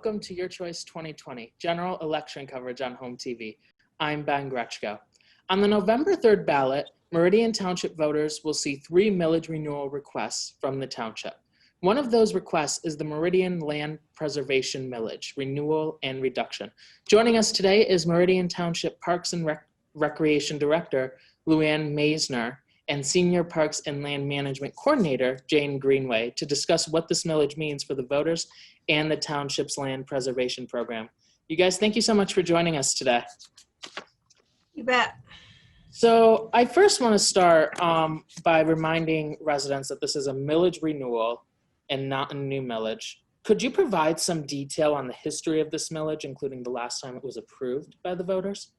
welcome to Your Choice 2020, General Election coverage on HOMTV. I'm Ben Grechko. On the November 3rd ballot, Meridian Township voters will see 3 millage renewal requests from the township. One of those requests is the Meridian Land Preservation Millage, Renewal and Reduction. Joining us today is Meridian Township Parks and Recreation Director, LuAnn Maisner, and Senior Parks and Land Management Coordinator, Jane Greenway, to discuss what this millage means for the voters and the township's land preservation program. You guys, thank you so much for joining us today. You bet. So I first want to start by reminding residents that this is a millage renewal and not a new millage. Could you provide some detail on the history of this millage, including the last time it was approved by the voters?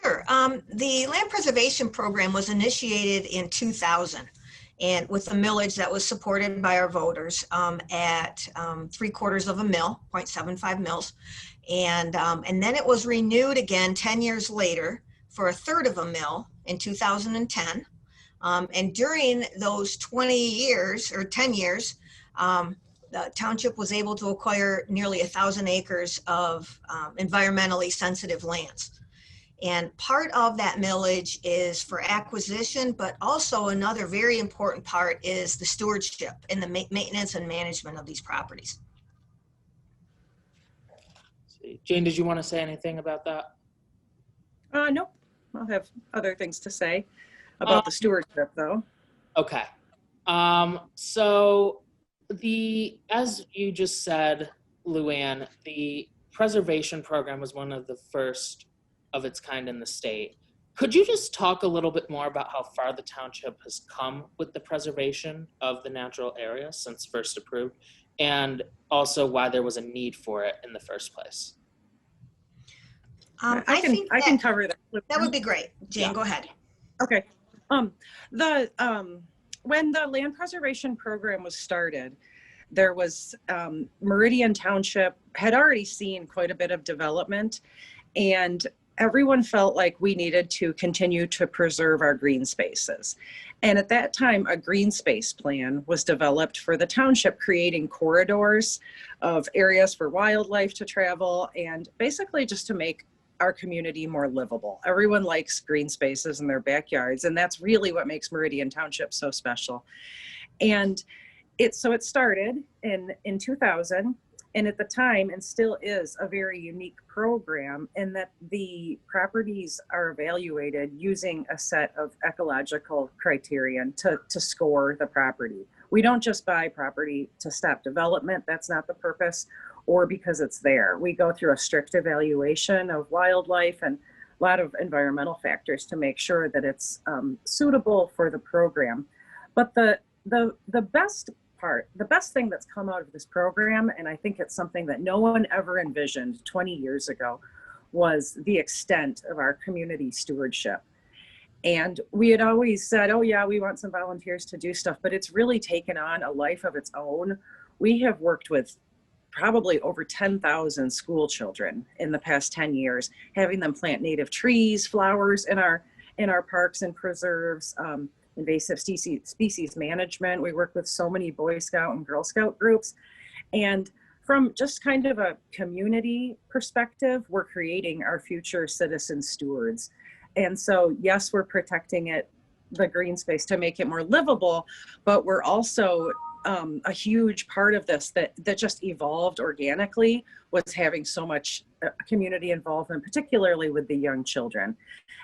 Sure. The land preservation program was initiated in 2000 and with a millage that was supported by our voters at 3/4 of a mil, 0.75 mils. And then it was renewed again 10 years later for 1/3 of a mil in 2010. And during those 20 years or 10 years, the township was able to acquire nearly 1,000 acres of environmentally sensitive lands. And part of that millage is for acquisition, but also another very important part is the stewardship and the maintenance and management of these properties. Jane, did you want to say anything about that? Nope. I'll have other things to say about the stewardship, though. Okay. So as you just said, LuAnn, the preservation program was one of the first of its kind in the state. Could you just talk a little bit more about how far the township has come with the preservation of the natural area since first approved, and also why there was a need for it in the first place? I can cover that. That would be great. Jane, Go ahead. Okay. When the land preservation program was started, there was Meridian Township had already seen quite a bit of development, and everyone felt like we needed to continue to preserve our green spaces. And at that time, a green space plan was developed for the township, creating corridors of areas for wildlife to travel and basically just to make our community more livable. Everyone likes green spaces in their backyards, and that's really what makes Meridian Township so special. And it started in 2000, and at the time, and still is, a very unique program in that the properties are evaluated using a set of ecological criterion to score the property. We don't just buy property to stop development. That's not the purpose, or because it's there. We go through a strict evaluation of wildlife and a lot of environmental factors to make sure that it's suitable for the program. But the best thing that's come out of this program, and I think it's something that no one ever envisioned 20 years ago, was the extent of our community stewardship. And we had always said, oh yeah, we want some volunteers to do stuff, but it's really taken on a life of its own. We have worked with probably over 10,000 school children in the past 10 years, having them plant native trees, flowers in our parks and preserves, invasive species management. We work with so many Boy Scout and Girl Scout groups. And from just kind of a community perspective, we're creating our future citizen stewards. And so, yes, we're protecting the green space to make it more livable, but we're also a huge part of this that just evolved organically was having so much community involvement, particularly with the young children.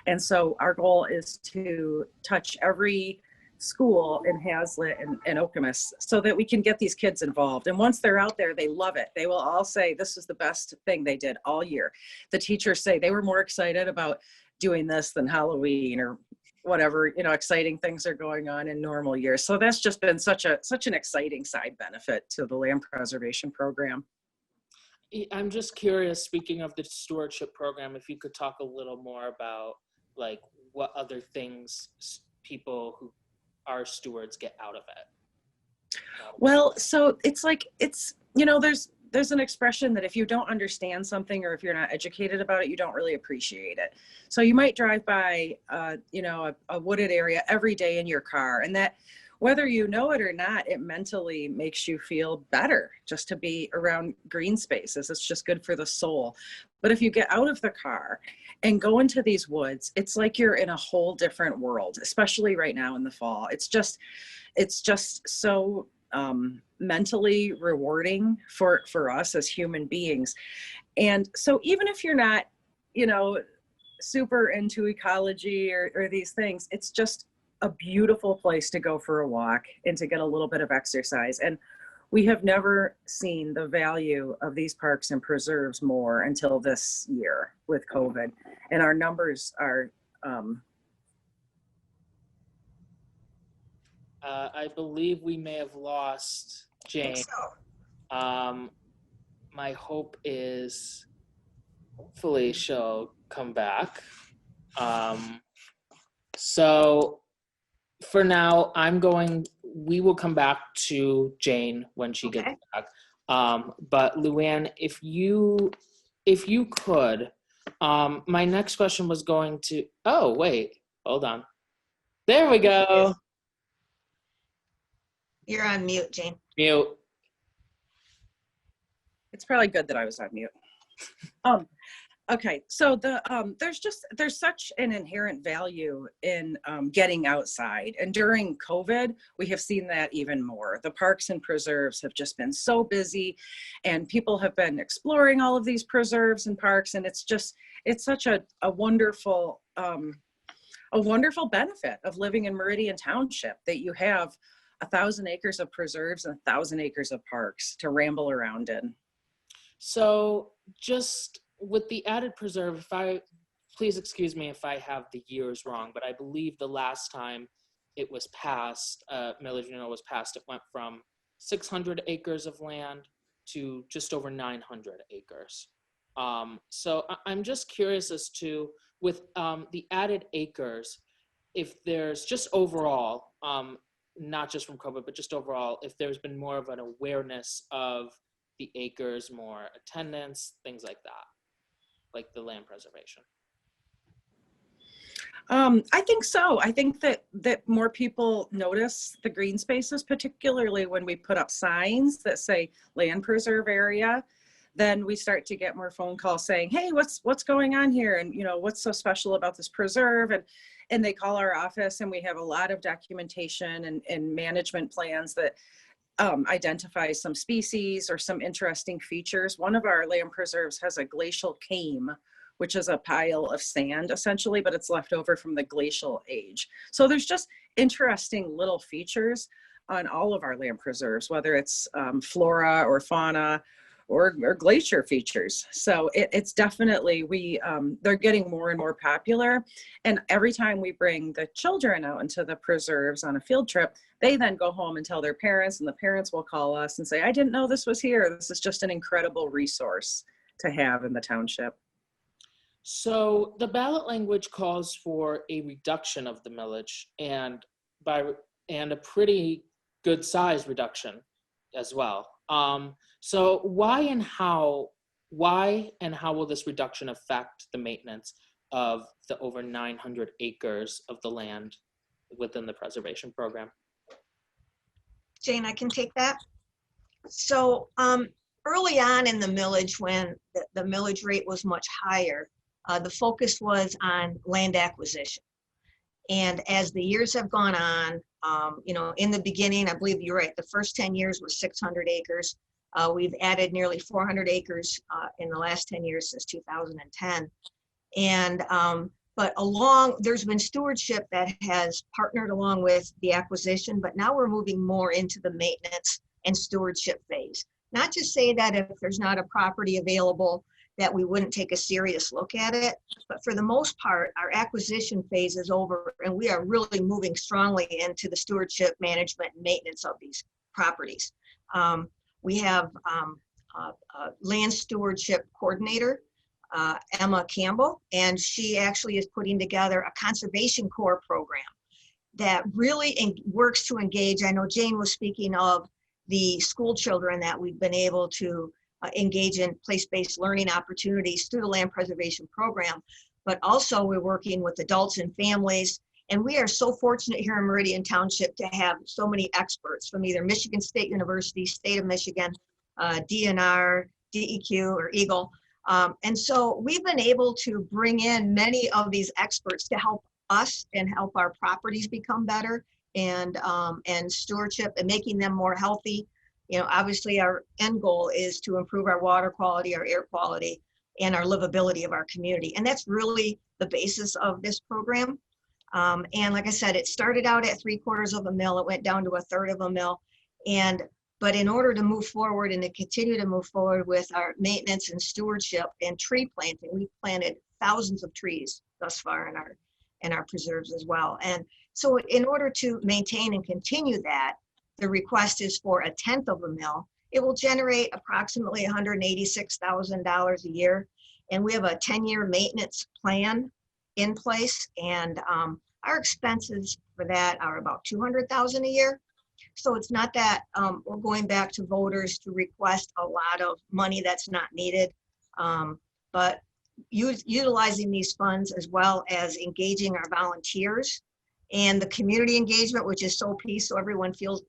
And so our goal is to touch every school in Hazlitt and Okemos so that we can get these kids involved. And once they're out there, they love it. They will all say, this is the best thing they did all year. The teachers say they were more excited about doing this than Halloween or whatever, exciting things are going on in normal years. So that's just been such an exciting side benefit to the land preservation program. I'm just curious, speaking of the stewardship program, if you could talk a little more about like what other things people who are stewards get out of it. Well, so there's an expression that if you don't understand something or if you're not educated about it, you don't really appreciate it. So you might drive by, a wooded area every day in your car, and that whether you know it or not, it mentally makes you feel better just to be around green spaces. It's just good for the soul. But if you get out of the car and go into these woods, it's like you're in a whole different world, especially right now in the fall. It's just so mentally rewarding for us as human beings. And so even if you're not, super into ecology or these things, it's just a beautiful place to go for a walk and to get a little bit of exercise. And we have never seen the value of these parks and preserves more until this year with COVID. And our numbers are, I believe we may have lost Jane. My hope is hopefully she'll come back. So for now, we will come back to Jane when she gets back. But LuAnn, if you could, my next question was going to, oh, wait, hold on. There we go. You're on mute, Jane. Mute. it's probably good that I was on mute. Okay, so there's such an inherent value in getting outside, and during COVID, we have seen that even more. The parks and preserves have just been so busy, and people have been exploring all of these preserves and parks, and it's such a wonderful benefit of living in Meridian Township, that you have 1,000 acres of preserves and 1,000 acres of parks to ramble around in. So just with the added preserve, please excuse me if I have the years wrong, but I believe the last time it was passed, Millage Renewal was passed, it went from 600 acres of land to just over 900 acres. So I'm just curious as to, with the added acres, if there's just overall, not just from COVID, but just overall, if there's been more of an awareness of the acres, more attendance, things like that, like the land preservation. I think so. I think that more people notice the green spaces, particularly when we put up signs that say land preserve area. Then we start to get more phone calls saying, hey, what's going on here? And what's so special about this preserve? And they call our office, and we have a lot of documentation and management plans that identify some species or some interesting features. One of our land preserves has a glacial came, which is a pile of sand essentially, but it's left over from the glacial age. So there's just interesting little features on all of our land preserves, whether it's flora or fauna or glacier features. So it's definitely, they're getting more and more popular. And every time we bring the children out into the preserves on a field trip, they then go home and tell their parents, and the parents will call us and say, I didn't know this was here. This is just an incredible resource to have in the township. So the ballot language calls for a reduction of the millage, and a pretty good size reduction as well. So why and how will this reduction affect the maintenance of the over 900 acres of the land within the preservation program? Jane, I can take that. So early on in the millage, when the millage rate was much higher, the focus was on land acquisition. And as the years have gone on, in the beginning, I believe you're right, the first 10 years was 600 acres. We've added nearly 400 acres in the last 10 years since 2010. And, but there's been stewardship that has partnered along with the acquisition, but now we're moving more into the maintenance and stewardship phase. Not to say that if there's not a property available that we wouldn't take a serious look at it, but for the most part, our acquisition phase is over, and we are really moving strongly into the stewardship, management, and maintenance of these properties. We have a land stewardship coordinator, Emma Campbell, and she actually is putting together a conservation corps program that really works to engage. I know Jane was speaking of the school children that we've been able to engage in place-based learning opportunities through the land preservation program, but also we're working with adults and families And we are so fortunate here in Meridian Township to have so many experts from either Michigan State University, State of Michigan, DNR, DEQ, or Eagle. And so we've been able to bring in many of these experts to help us and help our properties become better, and stewardship and making them more healthy. You know, obviously our end goal is to improve our water quality, our air quality, and our livability of our community. And that's really the basis of this program. And like I said, it started out at 3/4 of a mil. It went down to 1/3 of a mil. But in order to move forward and to continue to move forward with our maintenance and stewardship and tree planting, we've planted thousands of trees thus far in our preserves as well. And so in order to maintain and continue that, the request is for 1/10 of a mil. It will generate approximately $186,000 a year. And we have a 10-year maintenance plan in place. And our expenses for that are about $200,000 a year. So it's not that we're going back to voters to request a lot of money that's not needed, but utilizing these funds as well as engaging our volunteers and the community engagement, which is so key, so everyone feels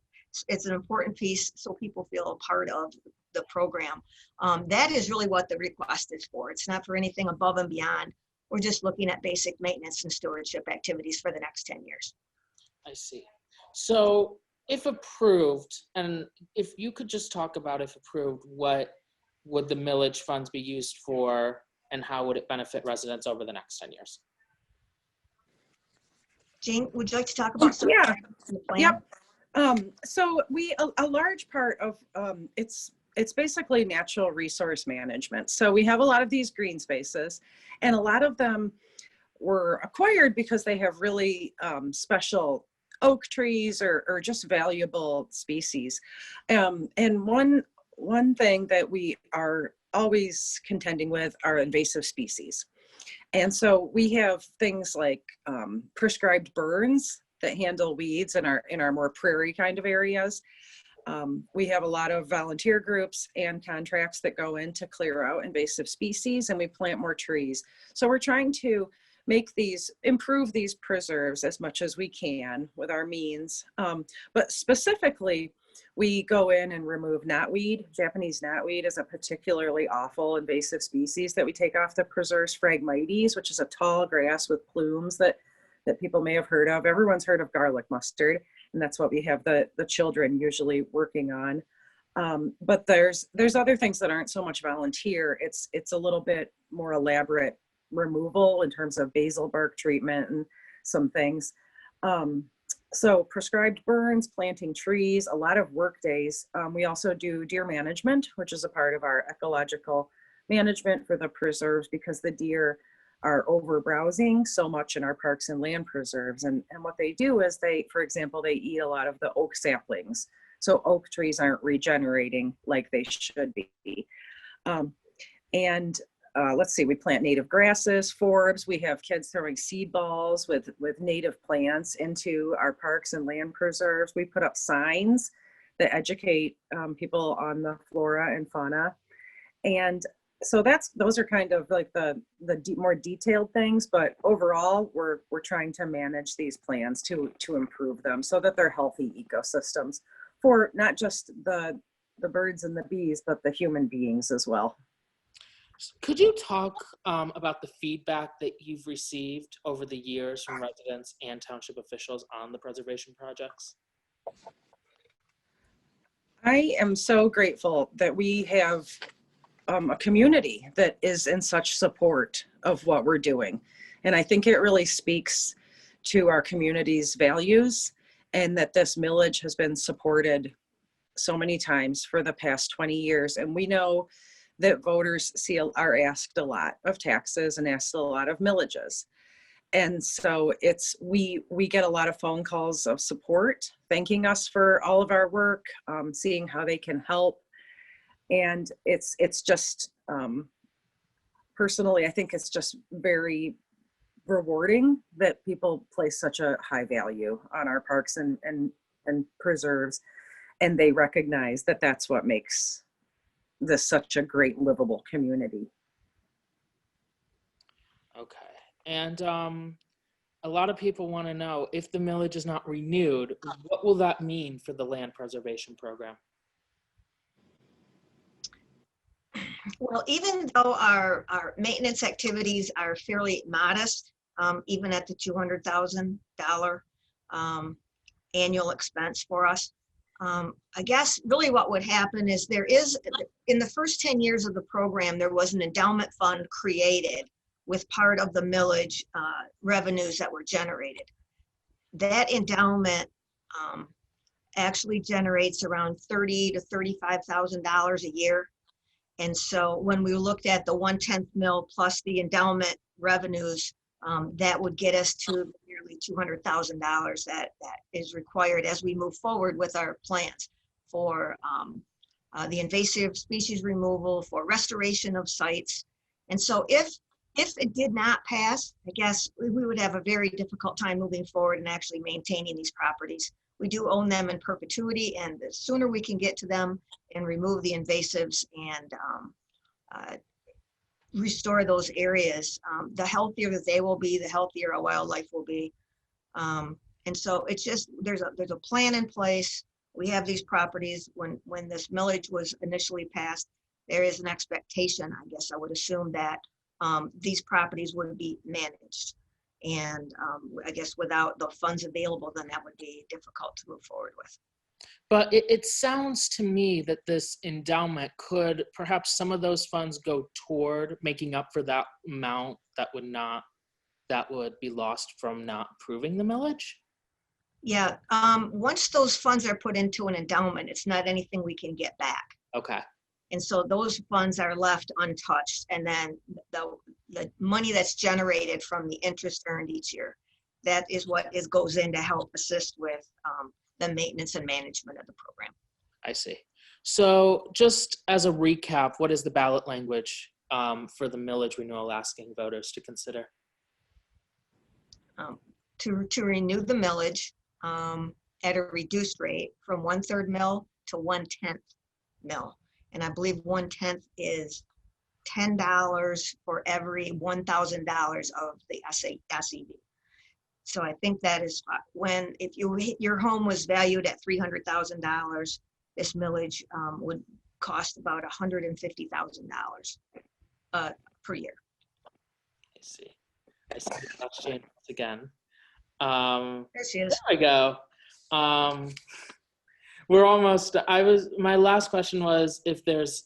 it's an important piece, so people feel a part of the program. That is really what the request is for. It's not for anything above and beyond. We're just looking at basic maintenance and stewardship activities for the next 10 years. I see. So if approved, and if you could just talk about, if approved, what would the millage funds be used for, and how would it benefit residents over the next 10 years? Jane, would you like to talk about some Yeah. of the plan? Yep. So a large part of it's basically natural resource management. So we have a lot of these green spaces, and a lot of them were acquired because they have really special oak trees or just valuable species. And one thing that we are always contending with are invasive species. And so we have things like prescribed burns that handle weeds in our more prairie kind of areas. We have a lot of volunteer groups and contracts that go in to clear out invasive species, and we plant more trees. So we're trying to improve these preserves as much as we can with our means. But specifically, we go in and remove knotweed. Japanese knotweed is a particularly awful invasive species that we take off the preserves. Phragmites, which is a tall grass with plumes that people may have heard of. Everyone's heard of garlic mustard, and that's what we have the children usually working on. But there's other things that aren't so much volunteer. It's a little bit more elaborate removal in terms of basil bark treatment and some things. So prescribed burns, planting trees, a lot of work days. We also do deer management, which is a part of our ecological management for the preserves, because the deer are over browsing so much in our parks and land preserves. And what they do is for example, they eat a lot of the oak saplings. So oak trees aren't regenerating like they should be. Let's see, we plant native grasses, forbs. We have kids throwing seed balls with native plants into our parks and land preserves. We put up signs that educate people on the flora and fauna. And so those are kind of like the more detailed things, but overall we're trying to manage these plans to improve them so that they're healthy ecosystems for not just the birds and the bees, but the human beings as well. Could you talk about the feedback that you've received over the years from residents and township officials on the preservation projects? I am so grateful that we have a community that is in such support of what we're doing. And I think it really speaks to our community's values, and that this millage has been supported so many times for the past 20 years. And we know that voters are asked a lot of taxes and asked a lot of millages. And so we get a lot of phone calls of support, thanking us for all of our work, seeing how they can help. And it's just, personally, I think it's just very rewarding that people place such a high value on our parks and preserves, and they recognize that that's what makes this such a great livable community. Okay. And a lot of people want to know, if the millage is not renewed, what will that mean for the land preservation program? Well, even though our maintenance activities are fairly modest, even at the $200,000 annual expense for us, I guess really what would happen is there is, in the first 10 years of the program, there was an endowment fund created with part of the millage revenues that were generated. That endowment actually generates around $30,000 to $35,000 a year. And so when we looked at the 1/10 mil plus the endowment revenues, that would get us to nearly $200,000 that is required as we move forward with our plans for the invasive species removal, for restoration of sites. And so if it did not pass, I guess we would have a very difficult time moving forward and actually maintaining these properties. We do own them in perpetuity, and the sooner we can get to them and remove the invasives and restore those areas, the healthier that they will be, the healthier our wildlife will be. And so it's just, there's a plan in place. We have these properties. When this millage was initially passed, there is an expectation, I guess I would assume, that these properties would be managed. And I guess without the funds available, then that would be difficult to move forward with. But it sounds to me that this endowment could, perhaps some of those funds go toward making up for that amount that would be lost from not approving the millage. Yeah, once those funds are put into an endowment, it's not anything we can get back. Okay. And so those funds are left untouched. And then the money that's generated from the interest earned each year, that is what goes in to help assist with the maintenance and management of the program. I see. So just as a recap, what is the ballot language for the millage renewal asking voters to consider? To renew the millage at a reduced rate from 1/3 mil to 1/10 mil. And I believe 1/10 is $10 for every $1,000 of the SEV. So I think that is if your home was valued at $300,000, this millage would cost about $150,000 per year. I see the question again. There she is. There we go. We're almost, my last question was if there's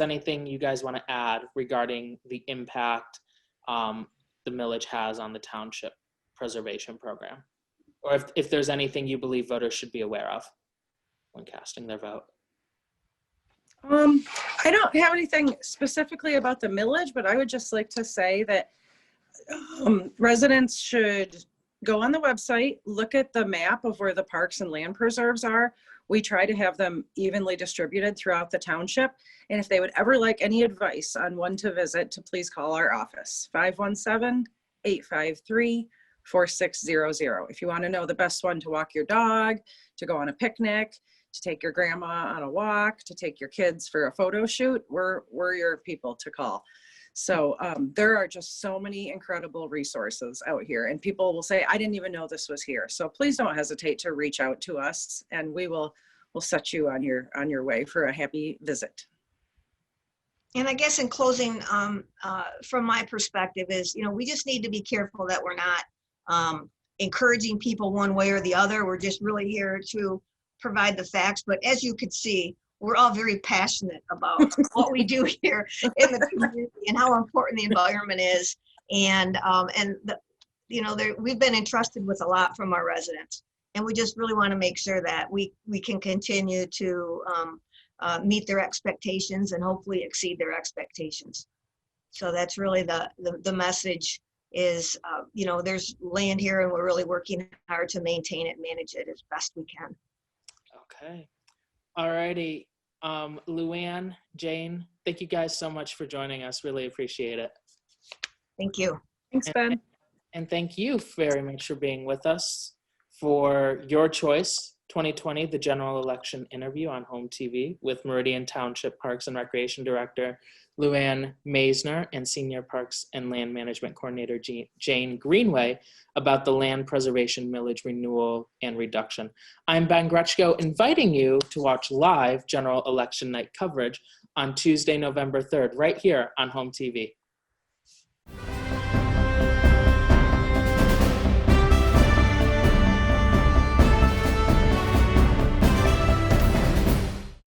anything you guys want to add regarding the impact the millage has on the township preservation program, or if there's anything you believe voters should be aware of when casting their vote. I don't have anything specifically about the millage, but I would just like to say that residents should go on the website, look at the map of where the parks and land preserves are. We try to have them evenly distributed throughout the township. And if they would ever like any advice on one to visit, to please call our office, 517-853-4600. If you want to know the best one to walk your dog, to go on a picnic, to take your grandma on a walk, to take your kids for a photo shoot, we're your people to call. So there are just so many incredible resources out here, and people will say, I didn't even know this was here. So please don't hesitate to reach out to us, and we'll set you on your way for a happy visit. And I guess in closing, from my perspective is, we just need to be careful that we're not encouraging people one way or the other. We're just really here to provide the facts. But as you could see, we're all very passionate about what we do here in the community and how important the environment is. And we've been entrusted with a lot from our residents. And we just really want to make sure that we can continue to meet their expectations and hopefully exceed their expectations. So that's really the message is, there's land here and we're really working hard to maintain it and manage it as best we can. Okay. All righty. LuAnn, Jane, thank you guys so much for joining us. Really appreciate it. Thank you. Thanks, Ben. And thank you very much for being with us, for your choice 2020, the general election interview on Home TV with Meridian Township Parks and Recreation Director LuAnn Maisner and Senior Parks and Land Management Coordinator Jane Greenway about the land preservation millage renewal and reduction. I'm Ben Grechko, inviting you to watch live general election night coverage on Tuesday, November 3rd, right here on Home TV.